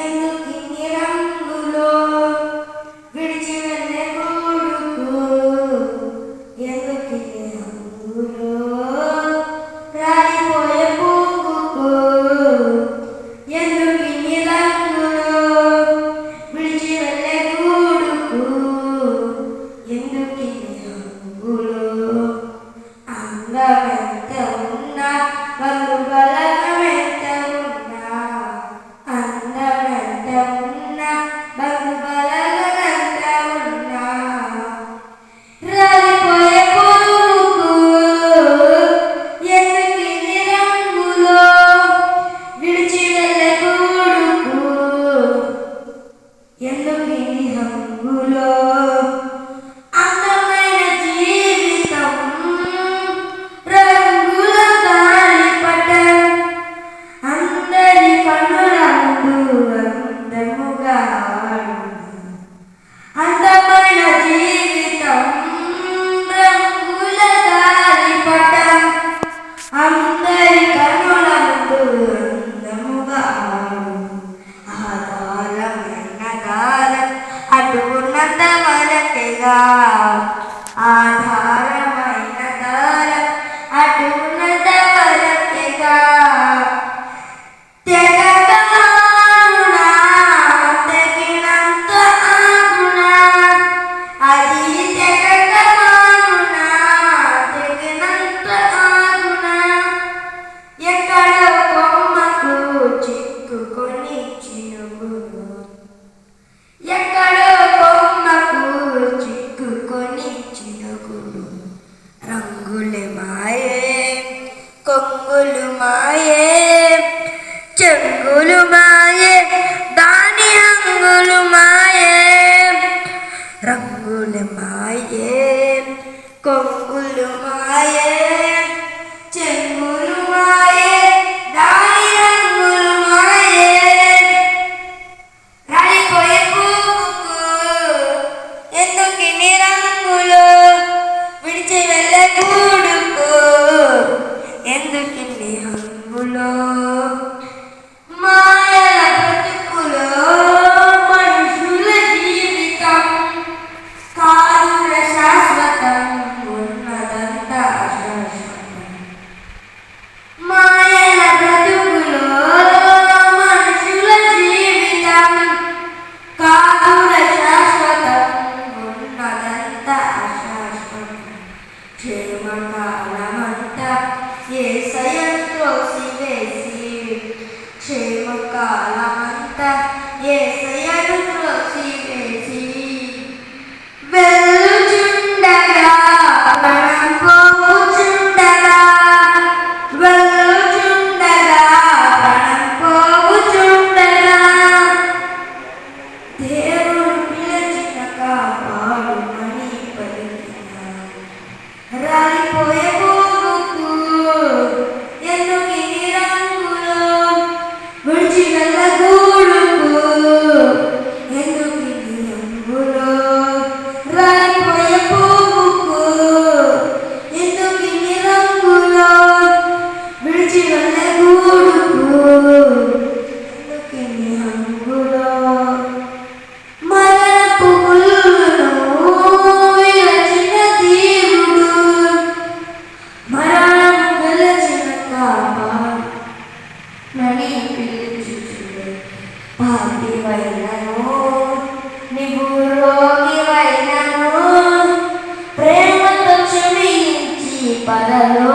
ఎందుకిన్ని రంగులో విడిచి వెళ్ళే గూడుకు ఎందుకిన్ని రంగులో రాలిపోయే పువ్వుకు ఎందుకిన్ని రంగులో విడిచి వెళ్ళే గూడుకు ఎందుకిన్ని రంగులో అందమెంత ఉన్నా బంధు బలగమెంత ఉన్నా అందమెంత ఉన్నా బంధు బలగమెంత ఉన్నా రాలిపోయే పువ్వుకు ఎందుకిన్ని రంగులో విడిచి వెళ్ళే గూడుకు ఎందుకిన్ని రంగులో అందమైన జీవితం రంగుల గాలిపటం అందరి కనుల ముందు అందముగా అందమైన జీవితం రంగుల గాలిపటం అందరి కనుల ముందు అందముగా ఆధారమైన దారం అటుకున్నంత వరకేగా ఆధారమైన దారం అటుకున్నంత వరకేగా తెగకమానునా తెగినంత ఆగునా అది తెగకమానునా తెగినంత ఆగునా ఎక్కడో కొమ్మకు చిక్కుకొని చినుగులు ఎక్కడో కొమ్మకు చిక్కుకొని చినుగులు రంగులు మాయే కొంగులు మాయే చెంగులు మాయే దాని హంగులు మాయే రంగులు మాయే కొంగులు మాయే చెంగులు మాయే దాని హంగులు మాయే రాలిపోయే పువ్వుకు ఎందుకిన్ని రంగులు విడిచి వెళ్ళే గూడుకు ఎందుకిన్ని హంగులో మాయల బ్రతుకులో మనుషుల జీవితం కాదుర శాశ్వతం ఉన్నదంతా అశాశ్వతం మాయల బ్రతుకులో మనుషుల జీవితం కాదుర శాశ్వతం ఉన్నదంతా అశాశ్వతం క్షేమకాలమంతా యేసయ్యను త్రోసివేసి క్షేమకాలమంతా యేసయ్యను త్రోసివేసి వెళ్ళుచుండగా ప్రాణం పోవుచుండగా వెళ్ళుచుండగా ప్రాణం పోవుచుండగా దేవుడు పిలిచిన కాపాడుమని పలికిన రాలిపోయే పువ్వుకు ఎందుకిన్ని రంగులో విడిచి వెళ్ళే గూడుకు ఎందుకిన్ని రంగులో రాలిపోయే పువ్వుకు ఎందుకిన్ని రంగులో విడిచి వెళ్ళే గూడుకు ఎందుకిన్ని రంగులో మరణపు ముళ్ళును విరచిన దేవుడు మరణము గెలిచిన కాపాడుమని పిలుచుచుడే పాపివైనను నీవు రోగివైనను ప్రేమతో క్షమించి పరలో